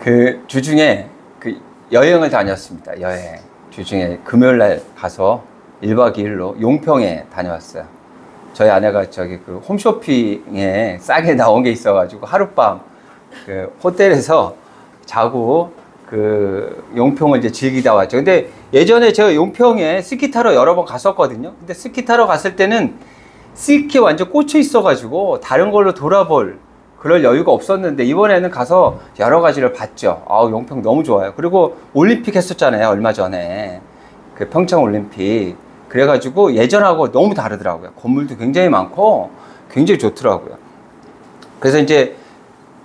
그 주중에 그 여행을 다녔습니다. 여행. 주중에 금요일 날 가서 1박 2일로 용평에 다녀왔어요. 저희 아내가 저기 그 홈쇼핑에 싸게 나온 게 있어가지고 하룻밤 그 호텔에서 자고 그 용평을 이제 즐기다 왔죠. 근데 예전에 제가 용평에 스키 타러 여러 번 갔었거든요. 근데 스키 타러 갔을 때는 스키에 완전 꽂혀 있어가지고 다른 걸로 돌아볼 그럴 여유가 없었는데 이번에는 가서 여러 가지를 봤죠. 용평 너무 좋아요. 그리고 올림픽 했었잖아요. 얼마 전에 그 평창 올림픽. 그래가지고 예전하고 너무 다르더라고요. 건물도 굉장히 많고 굉장히 좋더라고요. 그래서 이제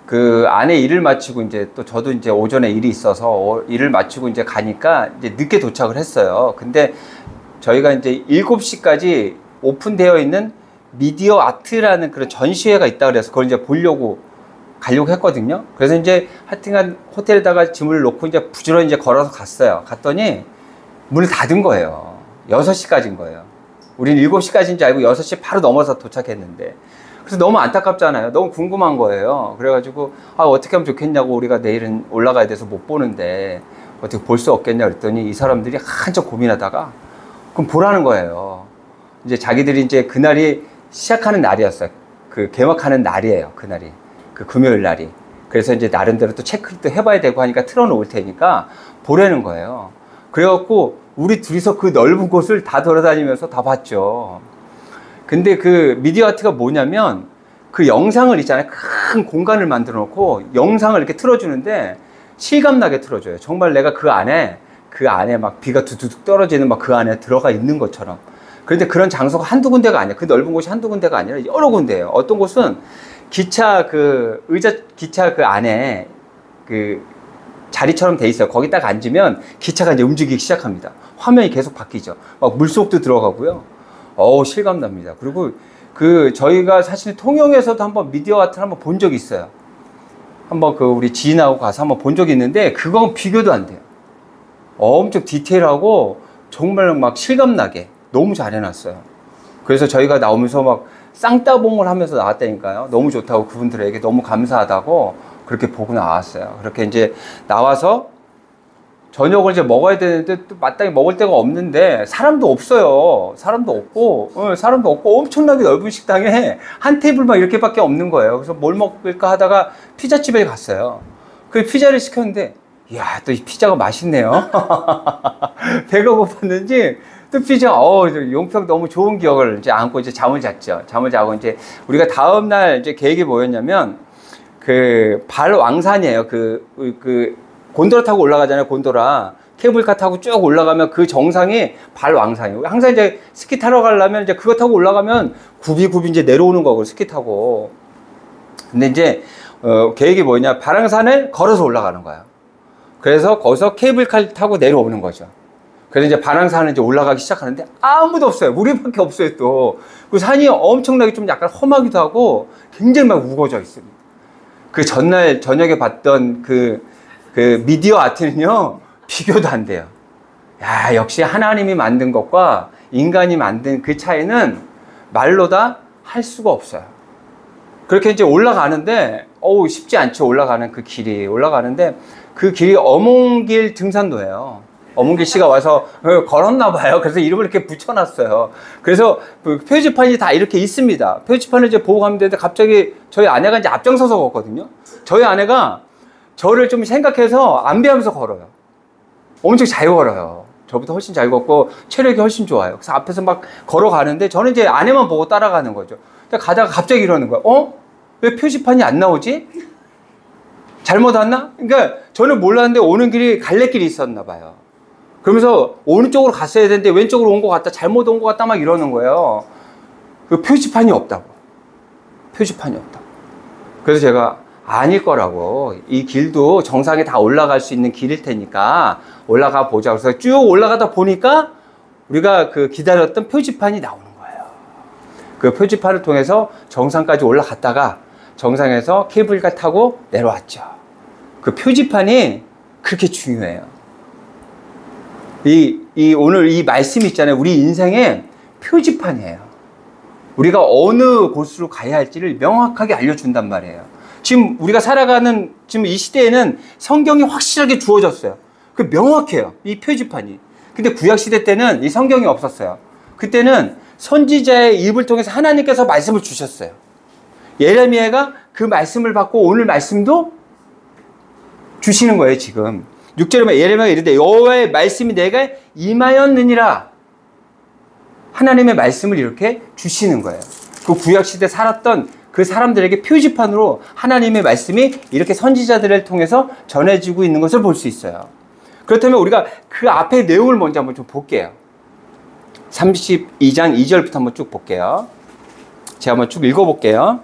그 안에 일을 마치고 이제 또 저도 이제 오전에 일이 있어서 일을 마치고 이제 가니까 이제 늦게 도착을 했어요. 근데 저희가 이제 7시까지 오픈되어 있는 미디어 아트라는 그런 전시회가 있다 그래서 그걸 이제 보려고 가려고 했거든요. 그래서 이제 하여튼간 호텔에다가 짐을 놓고 이제 부지런히 이제 걸어서 갔어요. 갔더니 문을 닫은 거예요. 6시까지인 거예요. 우린 7시까지인 줄 알고 6시 바로 넘어서 도착했는데. 그래서 너무 안타깝잖아요. 너무 궁금한 거예요. 그래가지고, 어떻게 하면 좋겠냐고 우리가 내일은 올라가야 돼서 못 보는데, 어떻게 볼 수 없겠냐 그랬더니 이 사람들이 한참 고민하다가, 그럼 보라는 거예요. 이제 자기들이 이제 그날이 시작하는 날이었어요. 그 개막하는 날이에요. 그날이. 그 금요일 날이. 그래서 이제 나름대로 또 체크를 또 해봐야 되고 하니까 틀어놓을 테니까 보라는 거예요. 그래갖고, 우리 둘이서 그 넓은 곳을 다 돌아다니면서 다 봤죠. 근데 그 미디어 아트가 뭐냐면 그 영상을 있잖아요. 큰 공간을 만들어 놓고 영상을 이렇게 틀어주는데 실감나게 틀어줘요. 정말 내가 그 안에 막 비가 두두둑 떨어지는 막 그 안에 들어가 있는 것처럼. 그런데 그런 장소가 한두 군데가 아니야. 그 넓은 곳이 한두 군데가 아니라 여러 군데예요. 어떤 곳은 기차 그 안에 그 자리처럼 돼 있어요. 거기 딱 앉으면 기차가 이제 움직이기 시작합니다. 화면이 계속 바뀌죠. 막 물속도 들어가고요. 실감납니다. 그리고 저희가 사실 통영에서도 한번 미디어 아트를 한번 본 적이 있어요. 한번 우리 지인하고 가서 한번 본 적이 있는데, 그건 비교도 안 돼요. 엄청 디테일하고, 정말 막 실감나게 너무 잘 해놨어요. 그래서 저희가 나오면서 막 쌍따봉을 하면서 나왔다니까요. 너무 좋다고 그분들에게 너무 감사하다고 그렇게 보고 나왔어요. 그렇게 이제 나와서 저녁을 이제 먹어야 되는데 또 마땅히 먹을 데가 없는데 사람도 없어요. 사람도 없고 엄청나게 넓은 식당에 한 테이블만 이렇게밖에 없는 거예요. 그래서 뭘 먹을까 하다가 피자집에 갔어요. 그 피자를 시켰는데 이야, 또 이 피자가 맛있네요. 배가 고팠는지 또 피자, 용평 너무 좋은 기억을 이제 안고 이제 잠을 잤죠. 잠을 자고 이제 우리가 다음날 이제 계획이 뭐였냐면 그 발왕산이에요. 곤도라 타고 올라가잖아요. 곤도라. 케이블카 타고 쭉 올라가면 그 정상이 발왕산이에요. 항상 이제 스키 타러 가려면 이제 그거 타고 올라가면 굽이 이제 내려오는 거고, 스키 타고. 근데 이제, 계획이 뭐냐. 발왕산을 걸어서 올라가는 거예요. 그래서 거기서 케이블카 타고 내려오는 거죠. 그래서 이제 발왕산을 이제 올라가기 시작하는데 아무도 없어요. 우리밖에 없어요, 또. 그 산이 엄청나게 좀 약간 험하기도 하고 굉장히 막 우거져 있습니다. 그 전날 저녁에 봤던 그 미디어 아트는요, 비교도 안 돼요. 야, 역시 하나님이 만든 것과 인간이 만든 그 차이는 말로 다 할 수가 없어요. 그렇게 이제 올라가는데, 쉽지 않죠. 올라가는 그 길이. 올라가는데, 그 길이 어몽길 등산로예요. 어몽길 씨가 와서 걸었나 봐요. 그래서 이름을 이렇게 붙여놨어요. 그래서 그 표지판이 다 이렇게 있습니다. 표지판을 이제 보고 가면 되는데 갑자기 저희 아내가 이제 앞장서서 걷거든요. 저희 아내가 저를 좀 생각해서 안배하면서 걸어요. 엄청 잘 걸어요. 저보다 훨씬 잘 걷고 체력이 훨씬 좋아요. 그래서 앞에서 막 걸어가는데 저는 이제 아내만 보고 따라가는 거죠. 가다가 갑자기 이러는 거예요. 왜 표지판이 안 나오지? 잘못 왔나? 그러니까 저는 몰랐는데 오는 길이 갈래길이 있었나 봐요. 그러면서 오른쪽으로 갔어야 되는데 왼쪽으로 온 것 같다, 잘못 온 것 같다 막 이러는 거예요. 그 표지판이 없다고. 표지판이 없다고. 그래서 제가 아닐 거라고. 이 길도 정상에 다 올라갈 수 있는 길일 테니까 올라가 보자. 그래서 쭉 올라가다 보니까 우리가 그 기다렸던 표지판이 나오는 거예요. 그 표지판을 통해서 정상까지 올라갔다가 정상에서 케이블카 타고 내려왔죠. 그 표지판이 그렇게 중요해요. 오늘 이 말씀이 있잖아요. 우리 인생의 표지판이에요. 우리가 어느 곳으로 가야 할지를 명확하게 알려준단 말이에요. 지금 우리가 살아가는 지금 이 시대에는 성경이 확실하게 주어졌어요. 그 명확해요. 이 표지판이. 근데 구약시대 때는 이 성경이 없었어요. 그때는 선지자의 입을 통해서 하나님께서 말씀을 주셨어요. 예레미야가 그 말씀을 받고 오늘 말씀도 주시는 거예요, 지금. 6절에 예레미야가 이르되 여호와의 말씀이 내가 임하였느니라. 하나님의 말씀을 이렇게 주시는 거예요. 그 구약시대 살았던 그 사람들에게 표지판으로 하나님의 말씀이 이렇게 선지자들을 통해서 전해지고 있는 것을 볼 수 있어요. 그렇다면 우리가 그 앞의 내용을 먼저 한번 좀 볼게요. 32장 2절부터 한번 쭉 볼게요. 제가 한번 쭉 읽어볼게요.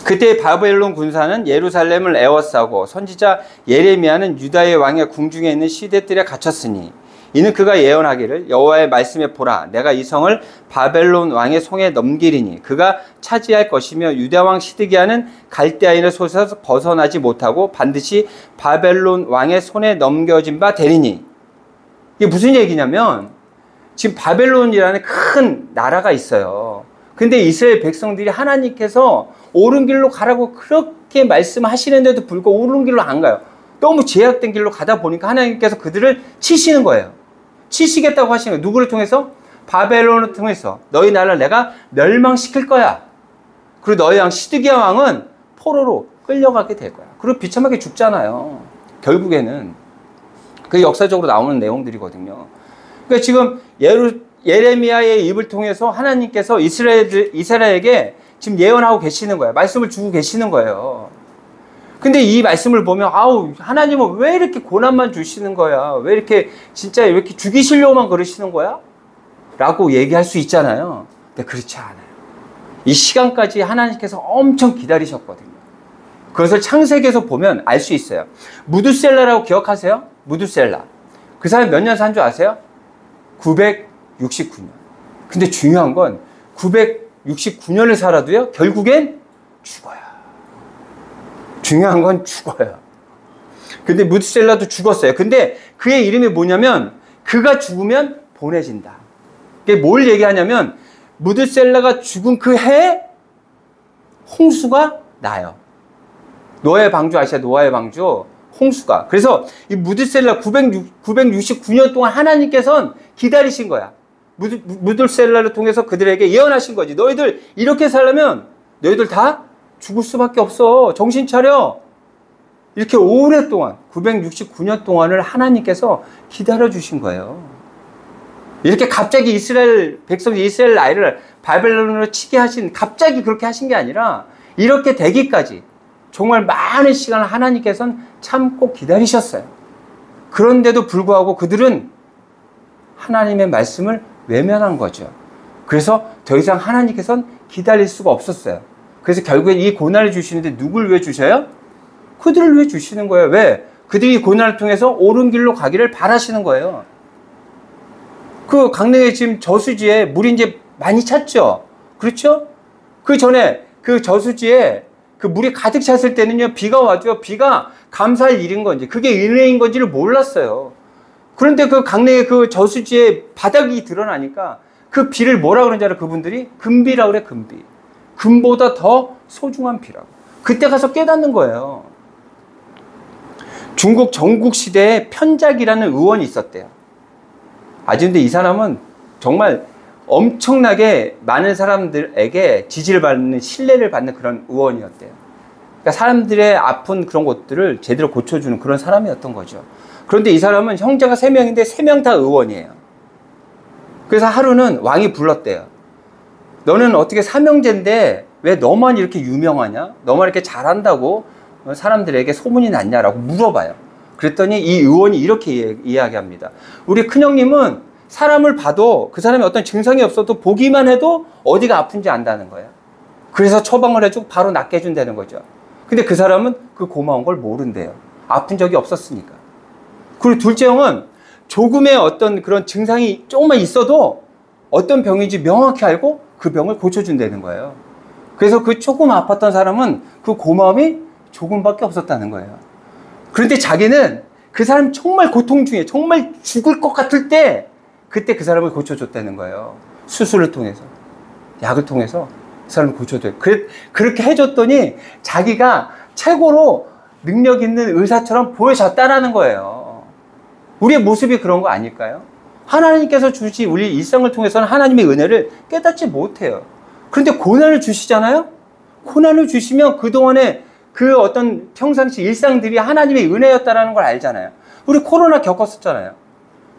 그때 바벨론 군사는 예루살렘을 에워싸고 선지자 예레미야는 유다의 왕의 궁중에 있는 시대들에 갇혔으니 이는 그가 예언하기를 여호와의 말씀에 보라 내가 이 성을 바벨론 왕의 손에 넘기리니 그가 차지할 것이며 유다 왕 시드기야는 갈대아인의 손에서 벗어나지 못하고 반드시 바벨론 왕의 손에 넘겨진 바 되리니. 이게 무슨 얘기냐면 지금 바벨론이라는 큰 나라가 있어요. 근데 이스라엘 백성들이 하나님께서 옳은 길로 가라고 그렇게 말씀하시는데도 불구하고 옳은 길로 안 가요. 너무 제약된 길로 가다 보니까 하나님께서 그들을 치시는 거예요. 치시겠다고 하시는 거예요. 누구를 통해서? 바벨론을 통해서 너희 나라를 내가 멸망시킬 거야. 그리고 너희 왕 시드기야 왕은 포로로 끌려가게 될 거야. 그리고 비참하게 죽잖아요. 결국에는 그게 역사적으로 나오는 내용들이거든요. 그러니까 지금 예레미야의 입을 통해서 하나님께서 이스라엘에게 지금 예언하고 계시는 거예요. 말씀을 주고 계시는 거예요. 근데 이 말씀을 보면 아우 하나님은 왜 이렇게 고난만 주시는 거야? 왜 이렇게 진짜 이렇게 죽이시려고만 그러시는 거야? 라고 얘기할 수 있잖아요. 근데 그렇지 않아요. 이 시간까지 하나님께서 엄청 기다리셨거든요. 그것을 창세기에서 보면 알 수 있어요. 무드셀라라고 기억하세요? 무드셀라. 그 사람이 몇 년 산 줄 아세요? 969년. 근데 중요한 건 969년을 살아도요, 결국엔 죽어요. 중요한 건 죽어요. 근데 무드셀라도 죽었어요. 근데 그의 이름이 뭐냐면 그가 죽으면 보내진다. 이게 뭘 얘기하냐면 무드셀라가 죽은 그 해에 홍수가 나요. 노아의 방주 아시아? 노아의 방주 홍수가. 그래서 이 무드셀라 969년 동안 하나님께서는 기다리신 거야. 무드셀라를 통해서 그들에게 예언하신 거지. 너희들 이렇게 살려면 너희들 다 죽을 수밖에 없어. 정신 차려. 이렇게 오랫동안 969년 동안을 하나님께서 기다려주신 거예요. 이렇게 갑자기 이스라엘 백성 이스라엘 아이를 바벨론으로 치게 하신, 갑자기 그렇게 하신 게 아니라 이렇게 되기까지 정말 많은 시간을 하나님께서는 참고 기다리셨어요. 그런데도 불구하고 그들은 하나님의 말씀을 외면한 거죠. 그래서 더 이상 하나님께서는 기다릴 수가 없었어요. 그래서 결국엔 이 고난을 주시는데 누굴 위해 주셔요? 그들을 위해 주시는 거예요. 왜? 그들이 이 고난을 통해서 옳은 길로 가기를 바라시는 거예요. 그 강릉에 지금 저수지에 물이 이제 많이 찼죠? 그렇죠? 그 전에 그 저수지에 그 물이 가득 찼을 때는요, 비가 와죠. 비가 감사할 일인 건지, 그게 은혜인 건지를 몰랐어요. 그런데 그 강릉의 그 저수지에 바닥이 드러나니까 그 비를 뭐라 그러는지 알아요? 그분들이 금비라고 그래, 금비. 금보다 더 소중한 비라고. 그때 가서 깨닫는 거예요. 중국 전국시대에 편작이라는 의원이 있었대요. 아주 근데 이 사람은 정말 엄청나게 많은 사람들에게 지지를 받는, 신뢰를 받는 그런 의원이었대요. 그러니까 사람들의 아픈 그런 것들을 제대로 고쳐주는 그런 사람이었던 거죠. 그런데 이 사람은 형제가 3명인데 3명 다 의원이에요. 그래서 하루는 왕이 불렀대요. 너는 어떻게 삼형제인데 왜 너만 이렇게 유명하냐? 너만 이렇게 잘한다고 사람들에게 소문이 났냐라고 물어봐요. 그랬더니 이 의원이 이렇게 이야기합니다. 우리 큰형님은 사람을 봐도 그 사람이 어떤 증상이 없어도 보기만 해도 어디가 아픈지 안다는 거예요. 그래서 처방을 해주고 바로 낫게 해준다는 거죠. 근데 그 사람은 그 고마운 걸 모른대요. 아픈 적이 없었으니까. 그리고 둘째 형은 조금의 어떤 그런 증상이 조금만 있어도 어떤 병인지 명확히 알고 그 병을 고쳐준다는 거예요. 그래서 그 조금 아팠던 사람은 그 고마움이 조금밖에 없었다는 거예요. 그런데 자기는 그 사람 정말 고통 중에 정말 죽을 것 같을 때 그때 그 사람을 고쳐줬다는 거예요. 수술을 통해서, 약을 통해서 사람을 고쳐줘요. 그렇게 해줬더니 자기가 최고로 능력 있는 의사처럼 보여졌다라는 거예요. 우리의 모습이 그런 거 아닐까요? 하나님께서 주신 우리 일상을 통해서는 하나님의 은혜를 깨닫지 못해요. 그런데 고난을 주시잖아요? 고난을 주시면 그동안에 그 어떤 평상시 일상들이 하나님의 은혜였다라는 걸 알잖아요. 우리 코로나 겪었었잖아요.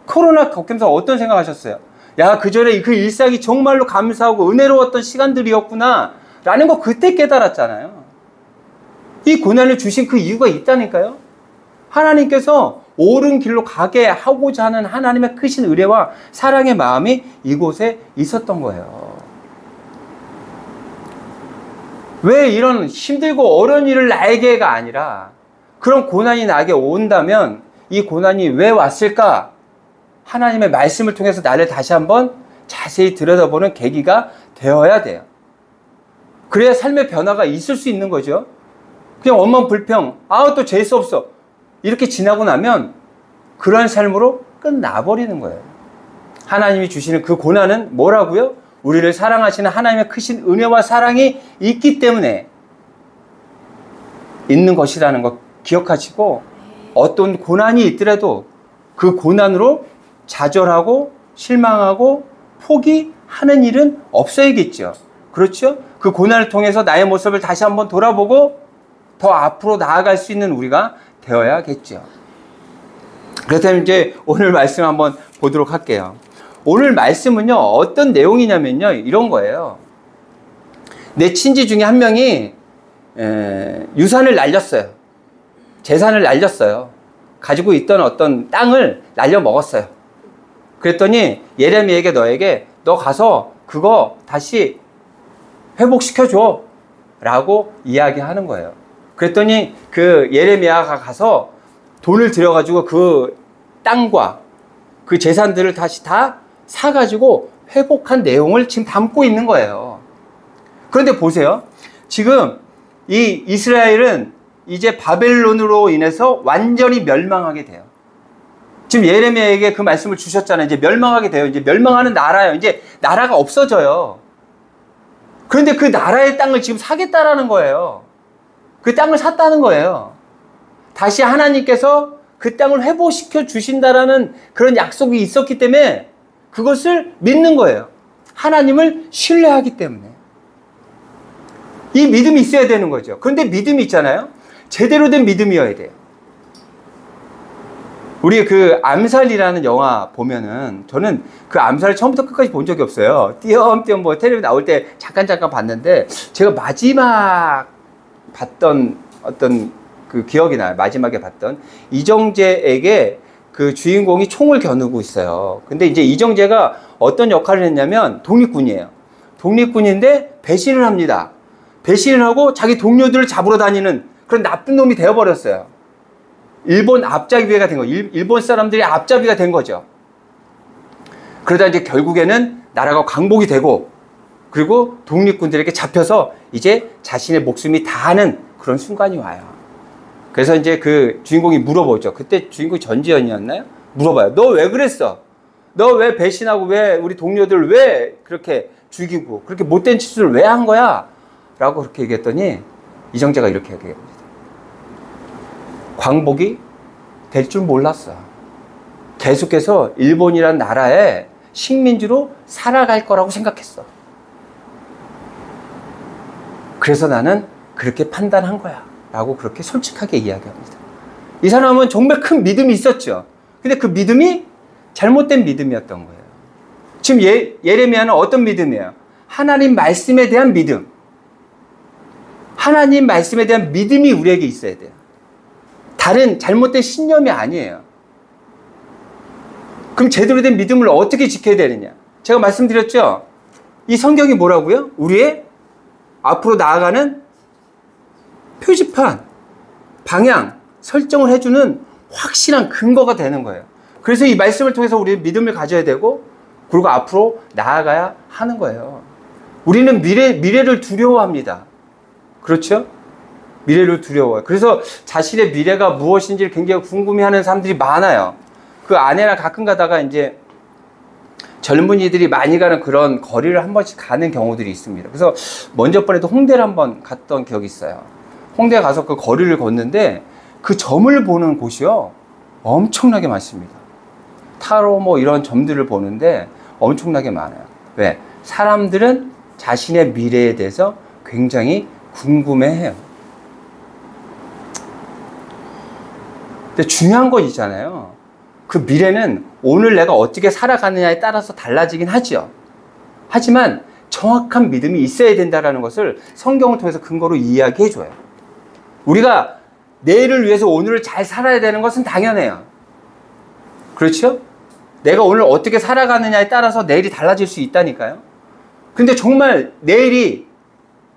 코로나 겪으면서 어떤 생각하셨어요? 야, 그전에 그 일상이 정말로 감사하고 은혜로웠던 시간들이었구나 라는 거 그때 깨달았잖아요. 이 고난을 주신 그 이유가 있다니까요. 하나님께서 옳은 길로 가게 하고자 하는 하나님의 크신 의뢰와 사랑의 마음이 이곳에 있었던 거예요. 왜 이런 힘들고 어려운 일을 나에게가 아니라 그런 고난이 나에게 온다면 이 고난이 왜 왔을까? 하나님의 말씀을 통해서 나를 다시 한번 자세히 들여다보는 계기가 되어야 돼요. 그래야 삶의 변화가 있을 수 있는 거죠. 그냥 원망 불평, 또 재수 없어, 이렇게 지나고 나면 그러한 삶으로 끝나버리는 거예요. 하나님이 주시는 그 고난은 뭐라고요? 우리를 사랑하시는 하나님의 크신 은혜와 사랑이 있기 때문에 있는 것이라는 거 기억하시고, 어떤 고난이 있더라도 그 고난으로 좌절하고 실망하고 포기하는 일은 없어야겠죠. 그렇죠? 그 고난을 통해서 나의 모습을 다시 한번 돌아보고 더 앞으로 나아갈 수 있는 우리가 되어야겠죠. 그렇다면 이제 오늘 말씀 한번 보도록 할게요. 오늘 말씀은요, 어떤 내용이냐면요, 이런 거예요. 내 친지 중에 한 명이 유산을 날렸어요. 재산을 날렸어요. 가지고 있던 어떤 땅을 날려 먹었어요. 그랬더니 예레미야에게 너 가서 그거 다시 회복시켜줘 라고 이야기하는 거예요. 그랬더니 그 예레미야가 가서 돈을 들여가지고 그 땅과 그 재산들을 다시 다 사가지고 회복한 내용을 지금 담고 있는 거예요. 그런데 보세요. 지금 이 이스라엘은 이제 바벨론으로 인해서 완전히 멸망하게 돼요. 지금 예레미야에게 그 말씀을 주셨잖아요. 이제 멸망하게 돼요. 이제 멸망하는 나라예요. 이제 나라가 없어져요. 그런데 그 나라의 땅을 지금 사겠다라는 거예요. 그 땅을 샀다는 거예요. 다시 하나님께서 그 땅을 회복시켜 주신다라는 그런 약속이 있었기 때문에 그것을 믿는 거예요. 하나님을 신뢰하기 때문에. 이 믿음이 있어야 되는 거죠. 그런데 믿음이 있잖아요. 제대로 된 믿음이어야 돼요. 우리 그 암살이라는 영화 보면은, 저는 그 암살을 처음부터 끝까지 본 적이 없어요. 띄엄띄엄 뭐 텔레비전 나올 때 잠깐 봤는데, 제가 마지막 봤던 어떤 그 기억이 나요. 마지막에 봤던 이정재에게 그 주인공이 총을 겨누고 있어요. 근데 이제 이정재가 어떤 역할을 했냐면 독립군이에요. 독립군인데 배신을 합니다. 배신을 하고 자기 동료들을 잡으러 다니는 그런 나쁜 놈이 되어버렸어요. 일본 앞잡이가 된 거예요. 일본 사람들이 앞잡이가 된 거죠. 그러다 이제 결국에는 나라가 광복이 되고, 그리고 독립군들에게 잡혀서 이제 자신의 목숨이 다하는 그런 순간이 와요. 그래서 이제 그 주인공이 물어보죠. 그때 주인공이 전지현이었나요? 물어봐요. 너 왜 그랬어? 너 왜 배신하고 왜 우리 동료들 왜 그렇게 죽이고 그렇게 못된 짓을 왜 한 거야? 라고 그렇게 얘기했더니 이정재가 이렇게 얘기합니다. 광복이 될 줄 몰랐어. 계속해서 일본이란 나라의 식민지로 살아갈 거라고 생각했어. 그래서 나는 그렇게 판단한 거야 라고 그렇게 솔직하게 이야기합니다. 이 사람은 정말 큰 믿음이 있었죠. 근데 그 믿음이 잘못된 믿음이었던 거예요. 지금 예레미야는 어떤 믿음이에요? 하나님 말씀에 대한 믿음. 하나님 말씀에 대한 믿음이 우리에게 있어야 돼요. 다른 잘못된 신념이 아니에요. 그럼 제대로 된 믿음을 어떻게 지켜야 되느냐? 제가 말씀드렸죠? 이 성경이 뭐라고요? 우리의 앞으로 나아가는 표지판, 방향, 설정을 해주는 확실한 근거가 되는 거예요. 그래서 이 말씀을 통해서 우리는 믿음을 가져야 되고, 그리고 앞으로 나아가야 하는 거예요. 우리는 미래를 두려워합니다. 그렇죠? 미래를 두려워요. 그래서 자신의 미래가 무엇인지를 굉장히 궁금해하는 사람들이 많아요. 그 아내랑 가끔 가다가 이제 젊은이들이 많이 가는 그런 거리를 한 번씩 가는 경우들이 있습니다. 그래서 먼저 번에도 홍대를 한번 갔던 기억이 있어요. 홍대 가서 그 거리를 걷는데 그 점을 보는 곳이요, 엄청나게 많습니다. 타로 뭐 이런 점들을 보는데 엄청나게 많아요. 왜? 사람들은 자신의 미래에 대해서 굉장히 궁금해해요. 근데 중요한 건 있잖아요. 그 미래는 오늘 내가 어떻게 살아가느냐에 따라서 달라지긴 하죠. 하지만 정확한 믿음이 있어야 된다는 것을 성경을 통해서 근거로 이야기해줘요. 우리가 내일을 위해서 오늘을 잘 살아야 되는 것은 당연해요. 그렇죠? 내가 오늘 어떻게 살아가느냐에 따라서 내일이 달라질 수 있다니까요. 근데 정말 내일이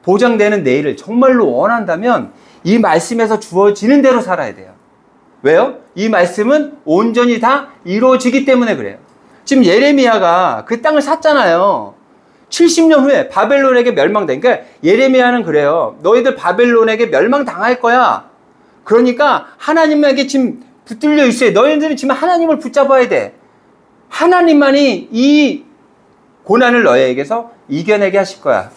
보장되는 내일을 정말로 원한다면 이 말씀에서 주어지는 대로 살아야 돼요. 왜요? 이 말씀은 온전히 다 이루어지기 때문에 그래요. 지금 예레미야가 그 땅을 샀잖아요. 70년 후에 바벨론에게 멸망돼. 그러니까 예레미야는 그래요. 너희들 바벨론에게 멸망당할 거야. 그러니까 하나님에게 지금 붙들려 있어요. 너희들은 지금 하나님을 붙잡아야 돼. 하나님만이 이 고난을 너희에게서 이겨내게 하실 거야.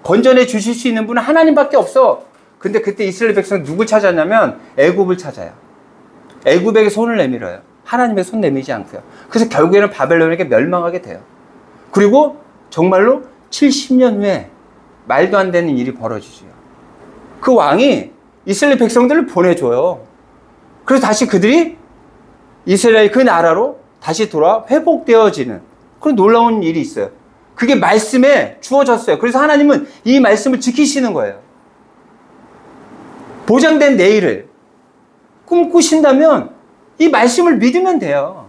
건져내 주실 수 있는 분은 하나님밖에 없어. 근데 그때 이스라엘 백성은 누굴 찾았냐면 애굽을 찾아요. 애굽에게 손을 내밀어요. 하나님에게 손 내밀지 않고요. 그래서 결국에는 바벨론에게 멸망하게 돼요. 그리고 정말로 70년 후에 말도 안 되는 일이 벌어지죠. 그 왕이 이스라엘 백성들을 보내줘요. 그래서 다시 그들이 이스라엘 그 나라로 다시 돌아 회복되어지는 그런 놀라운 일이 있어요. 그게 말씀에 주어졌어요. 그래서 하나님은 이 말씀을 지키시는 거예요. 보장된 내일을 꿈꾸신다면 이 말씀을 믿으면 돼요.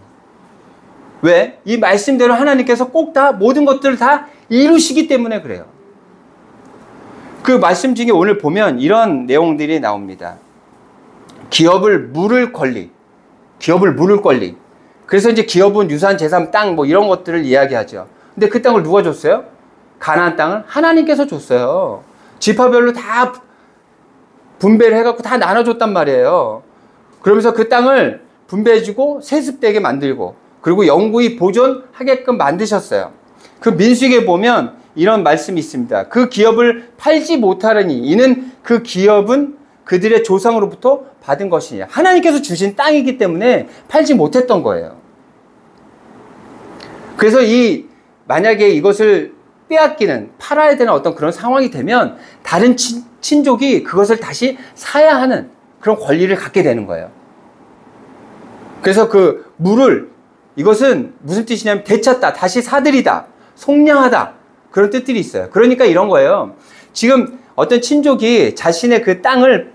왜? 이 말씀대로 하나님께서 꼭 다 모든 것들을 다 이루시기 때문에 그래요. 그 말씀 중에 오늘 보면 이런 내용들이 나옵니다. 기업을 물을 권리. 그래서 이제 기업은 유산, 재산, 땅 뭐 이런 것들을 이야기하죠. 근데 그 땅을 누가 줬어요? 가나안 땅을 하나님께서 줬어요. 지파별로 다 분배를 해갖고 다 나눠줬단 말이에요. 그러면서 그 땅을 분배해주고 세습되게 만들고 그리고 영구히 보존하게끔 만드셨어요. 그 민수기에 보면 이런 말씀이 있습니다. 그 기업을 팔지 못하려니 이는 그 기업은 그들의 조상으로부터 받은 것이냐. 하나님께서 주신 땅이기 때문에 팔지 못했던 거예요. 그래서 만약에 이것을 빼앗기는, 팔아야 되는 어떤 그런 상황이 되면 다른 친족이 그것을 다시 사야 하는 그런 권리를 갖게 되는 거예요. 그래서 그 물을, 이것은 무슨 뜻이냐면 되찾다, 다시 사들이다, 속량하다, 그런 뜻들이 있어요. 그러니까 이런 거예요. 지금 어떤 친족이 자신의 그 땅을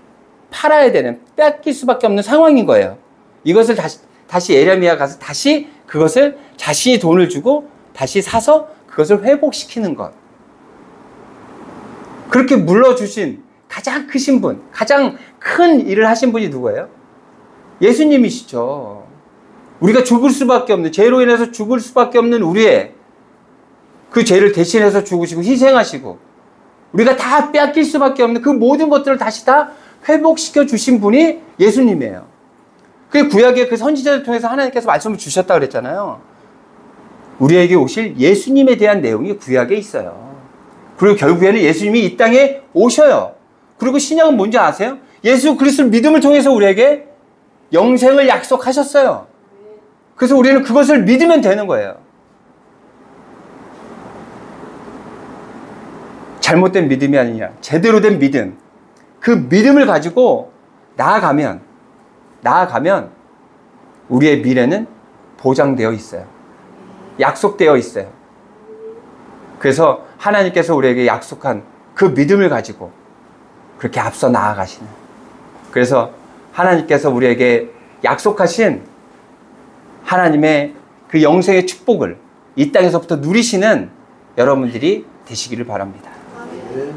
팔아야 되는, 뺏길 수밖에 없는 상황인 거예요. 이것을 다시 예레미야 가서 다시 그것을 자신이 돈을 주고 다시 사서 그것을 회복시키는 것. 그렇게 물러주신 가장 크신 분, 가장 큰 일을 하신 분이 누구예요? 예수님이시죠. 우리가 죽을 수밖에 없는, 죄로 인해서 죽을 수밖에 없는 우리의 그 죄를 대신해서 죽으시고 희생하시고 우리가 다 빼앗길 수밖에 없는 그 모든 것들을 다시 다 회복시켜 주신 분이 예수님이에요. 그 구약의 그 선지자를 통해서 하나님께서 말씀을 주셨다 그랬잖아요. 우리에게 오실 예수님에 대한 내용이 구약에 있어요. 그리고 결국에는 예수님이 이 땅에 오셔요. 그리고 신약은 뭔지 아세요? 예수 그리스도를 믿음을 통해서 우리에게 영생을 약속하셨어요. 그래서 우리는 그것을 믿으면 되는 거예요. 잘못된 믿음이 아니라 제대로 된 믿음. 그 믿음을 가지고 나아가면 우리의 미래는 보장되어 있어요. 약속되어 있어요. 그래서 하나님께서 우리에게 약속한 그 믿음을 가지고 그렇게 앞서 나아가시는. 그래서 하나님께서 우리에게 약속하신 하나님의 그 영생의 축복을 이 땅에서부터 누리시는 여러분들이 되시기를 바랍니다. 네.